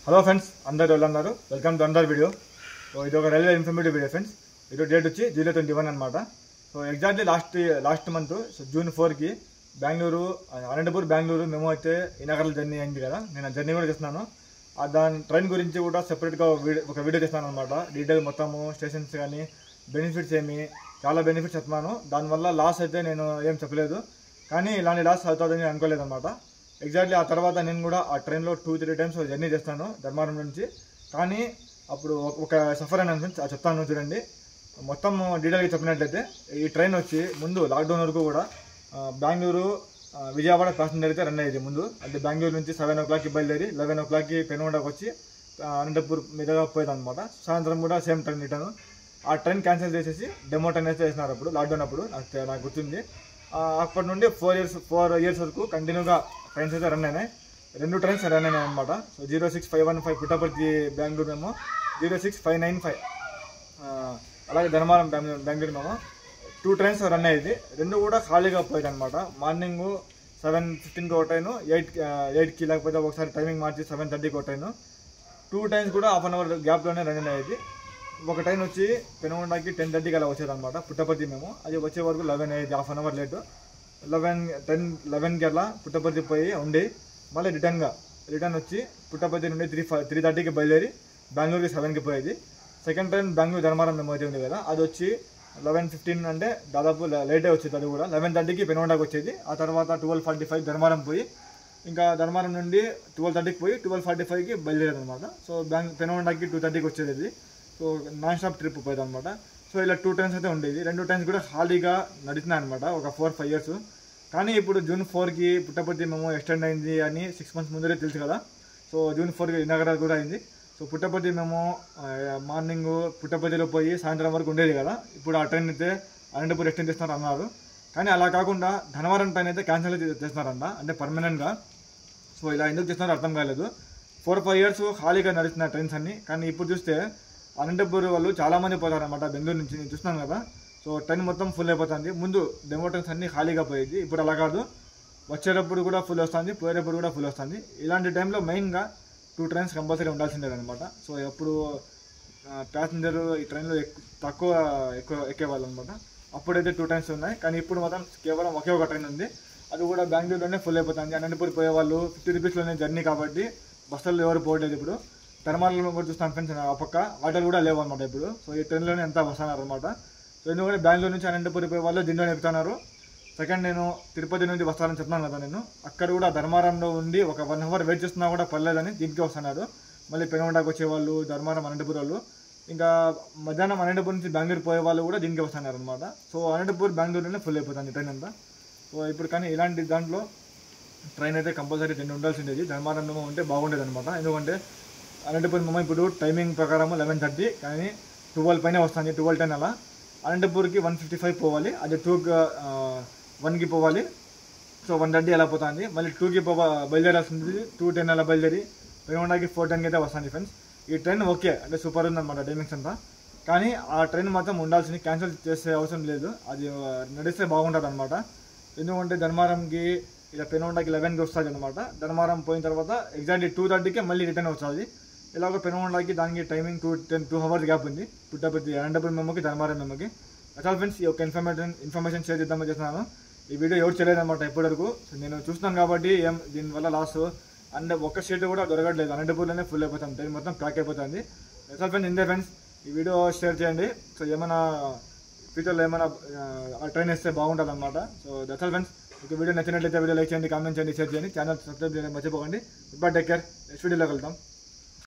Hello friends, అందరూ ఎలా ఉన్నారు? Welcome to another video. So ఇది ఒక రైల్వే ఇన్ఫర్మేటివ్ వీడియో ఫ్రెండ్స్. ఈరోజు డేట్ వచ్చి July 21 అనమాట. So exactly last month June 4కి బెంగళూరు అనంతపూర్ బెంగళూరు మేము అయితే ఇనాగరల్ జర్నీ అయింది కదా. నేను ఆ జర్నీ కూడా చేస్తున్నాను. దాని ట్రైన్ గురించి కూడా సెపరేట్గా ఒక వీడియో చేస్తున్నాను అనమాట. డీటెయిల్ మొత్తము స్టేషన్స్ కానీ బెనిఫిట్స్ చాలా బెనిఫిట్స్ చెప్తున్నాను. దానివల్ల లాస్ అయితే నేను ఏం చెప్పలేదు, కానీ ఇలాంటి లాస్ అవుతుందని అనుకోలేదు అనమాట. ఎగ్జాక్ట్లీ ఆ తర్వాత నేను కూడా ఆ ట్రైన్లో 2-3 టైమ్స్ జర్నీ చేస్తాను ధర్మవరం నుంచి. కానీ అప్పుడు ఒక సఫర్ అయిన ఫ్రెండ్స్ చెప్తాను చూడండి. మొత్తం డీటెయిల్గా చెప్పినట్లయితే ఈ ట్రైన్ వచ్చి ముందు లాక్డౌన్ వరకు కూడా బెంగళూరు విజయవాడ ప్యాసింజర్ అయితే రన్ అయ్యేది ముందు. అంటే బెంగళూరు నుంచి 7 o'clockకి బయలుదేరి 11 o'clockకి పెనుగొండకు వచ్చి అనంతపూర్ మీదుగా పోయేది అనమాట. సాయంత్రం కూడా సేమ్ ట్రైన్ రిటర్న్. ఆ ట్రైన్ క్యాన్సిల్ చేసేసి డెమో ట్రైన్ అయితే వేసినారు అప్పుడు లాక్డౌన్ అప్పుడు, నాకు గుర్తుంది. అప్పటి నుండి 4 years వరకు కంటిన్యూగా ట్రైన్స్ అయితే రన్ అయినాయి. 2 ట్రైన్స్ రన్ అయినాయి అనమాట. సో 06515 పుట్టపర్తి బెంగళూరు మేము, 06595 అలాగే ధర్మవరం బెంగళూరు మేము 2 ట్రైన్స్ రన్ అయ్యేది. 2 కూడా ఖాళీగా పోయేది అనమాట. మార్నింగ్ 7:15కి ఒక ట్రైన్, 8కి లేకపోతే ఒకసారి టైమింగ్ మార్చి 7:30కి ఒక ట్రైన్. 2 టైమ్స్ కూడా హాఫ్ అన్ అవర్ గ్యాప్లోనే రన్ అయ్యేది. ఒక ట్రైన్ వచ్చి పెనుగొండకి 10:30కి అలా వచ్చేది అనమాట పుట్టపర్తి మేము. అది వచ్చే వరకు 11 అయ్యేది, హాఫ్ అన్ అవర్ లేటు. 11కి అలా పుట్టపర్తి పోయి ఉండి మళ్ళీ రిటర్న్ వచ్చి పుట్టపర్తి నుండి 3:30కి బయలుదేరి బెంగళూరుకి 7కి పోయేది. సెకండ్ ట్రైన్ బెంగళూరు ధర్మవరం మేము అయితే ఉంది కదా, అది వచ్చి 11:15 అంటే దాదాపు లేటే వచ్చేది. అది కూడా 11:30కి పెనుగొండకి వచ్చేది. ఆ తర్వాత 12:45 ధర్మవరం పోయి, ఇంకా ధర్మవరం నుండి 12:30కి పోయి 12:45కి బయలుదేరేది అనమాట. సో పెనుగొండకి 2:30కి వచ్చేది. సో నాన్ స్టాప్ ట్రిప్ పోయేది అనమాట. సో ఇలా 2 ట్రైన్స్ అయితే ఉండేది. 2 ట్రైన్స్ కూడా ఖాళీగా నడిచినాయి అనమాట ఒక 4-5 years. కానీ ఇప్పుడు June 4కి పుట్టపర్తి మేము ఎక్స్టెండ్ అయింది అని 6 months ముందరే తెలుసు కదా. సో June 4కి ఇనాగరల్ కూడా అయింది. సో పుట్టపర్తి మేము మార్నింగ్ పుట్టపర్తిలో పోయి సాయంత్రం వరకు ఉండేది కదా. ఇప్పుడు ఆ ట్రైన్ అయితే అనంతపూర్ ఎక్స్టెండ్ చేస్తున్నారు అన్నారు. కానీ అలా కాకుండా ధర్మవరం ట్రైన్ అయితే క్యాన్సిల్ చేస్తున్నారంట, అంటే పర్మనెంట్గా. సో ఇలా ఎందుకు చేస్తున్నారో అర్థం కాలేదు. 4-5 years ఖాళీగా నడుస్తున్న ట్రైన్స్ అన్ని. కానీ ఇప్పుడు చూస్తే అనంతపూర్ వాళ్ళు చాలామంది పోతారనమాట బెంగళూరు నుంచి. నేను చూస్తున్నాను కదా. సో ట్రైన్ మొత్తం ఫుల్ అయిపోతుంది. ముందు డెమో ట్రైన్స్ అన్నీ ఖాళీగా పోయేది, ఇప్పుడు అలా కాదు. వచ్చేటప్పుడు కూడా ఫుల్ వస్తుంది, పోయేటప్పుడు కూడా ఫుల్ వస్తుంది. ఇలాంటి టైంలో మెయిన్గా 2 ట్రైన్స్ కంపల్సరీ ఉండాల్సిందే అనమాట. సో ఎప్పుడు ప్యాసింజర్ ఈ ట్రైన్లో తక్కువ ఎక్కేవాళ్ళు అనమాట. అప్పుడైతే 2 ట్రైన్స్ ఉన్నాయి, కానీ ఇప్పుడు మాత్రం కేవలం ఒకే ఒక ట్రైన్ ఉంది. అది కూడా బెంగళూరులోనే ఫుల్ అయిపోతుంది. అనంతపూర్ పోయేవాళ్ళు 50 రూపీస్లోనే జర్నీ కాబట్టి బస్సుల్లో ఎవరు పోవట్లేదు. ఇప్పుడు ధర్మవరంలో కూడా చూస్తాను ఫ్రెండ్స్, ఆ పక్క వాటర్ కూడా లేవు అనమాట ఇప్పుడు. సో ఈ ట్రైన్లోనే ఎంత వస్తున్నారు అనమాట. సో ఎందుకంటే బెంగళూరు నుంచి అనంతపూర్ పోయే వాళ్ళు దీంట్లోనే ఎక్కుతున్నారు. సెకండ్ నేను తిరుపతి నుండి వస్తానని చెప్తున్నాను కదా, నేను అక్కడ కూడా ధర్మవరంలో ఉండి ఒక 1 hour వెయిట్ చేస్తున్నా కూడా పర్లేదని దీనికి వస్తున్నారు. మళ్ళీ పెనుగొండకు వచ్చేవాళ్ళు, ధర్మవరం అనంతపూర్ వాళ్ళు, ఇంకా మధ్యాహ్నం అనంతపూర్ నుంచి బెంగళూరు పోయే వాళ్ళు కూడా దీనికి వస్తున్నారు అనమాట. సో అనంతపూర్ బెంగళూరులోనే ఫుల్ అయిపోతుంది ట్రైన్ అంతా. సో ఇప్పుడు కానీ ఇలాంటి దాంట్లో ట్రైన్ అయితే కంపల్సరీ 2 ఉండాల్సిండేది. ధర్మవరంలో ఉంటే బాగుండేది అనమాట. ఎందుకంటే అనంతపూర్ మేము ఇప్పుడు టైమింగ్ ప్రకారం 11:30, కానీ 12 పైన వస్తుంది, 12:10 అలా. అనంతపూర్కి 1:55 పోవాలి, అది 1కి పోవాలి. సో 1:30 అలా పోతుంది. మళ్ళీ 2కి బయలుదేరాల్సింది, 2:10 అలా బయలుదేరి పెనుగొండకి 4:10కి అయితే వస్తుంది ఫ్రెండ్స్. ఈ ట్రైన్ ఓకే, అంటే సూపర్ ఉందన్నమాట టైమింగ్స్ అంతా. కానీ ఆ ట్రైన్ మాత్రం ఉండాల్సింది, క్యాన్సిల్ చేసే అవసరం లేదు. అది నడిస్తే బాగుంటుంది అనమాట. ఎందుకంటే ధర్మవరంకి ఇలా పెనుగొండకి 11కి వస్తుంది అనమాట. ధర్మవరం పోయిన తర్వాత ఎగ్జాక్ట్లీ 2:30కి మళ్ళీ రిటర్న్ వస్తుంది. ఇలాగ పెనుగొండకి దానికి టైమింగ్ 2 hours గ్యాప్ ఉంది. పుట్టపర్తి అనంతపురం మెమోకి, ధర్మవరం మెమోకి. అసలు ఫ్రెండ్స్ ఈ యొక్క ఇన్ఫర్మేషన్ షేర్ చేద్దామని చేస్తున్నాను. ఈ వీడియో ఎవరు చేయలేదన్నమాట ఇప్పటివరకు. నేను చూస్తున్నాను కాబట్టి దీనివల్ల లాస్. అండ్ ఒక్క సీట్ కూడా దొరకట్లేదు, అనంతపూర్లోనే ఫుల్ అయిపోతుంది, ట్రైన్ మొత్తం ప్యాక్ అయిపోతుంది. అసలు ఫ్రెండ్స్ ఇంతే ఫ్రెండ్స్, ఈ వీడియో షేర్ చేయండి. సో ఏమైనా ఫ్యూచర్లో ఏమైనా ఆ ట్రైన్ వేస్తే బాగుంటుంది అనమాట. So that's all friends. ఒక వీడియో నచ్చినట్లయితే వీడియో లైక్ చేయండి, కామెంట్ చేయండి, షేర్ చేయండి, ఛానల్ సబ్స్క్రైబ్ చేయండి మర్చిపోకండి. Good bye, take care. Next వీడియోలో కలుద్దాం.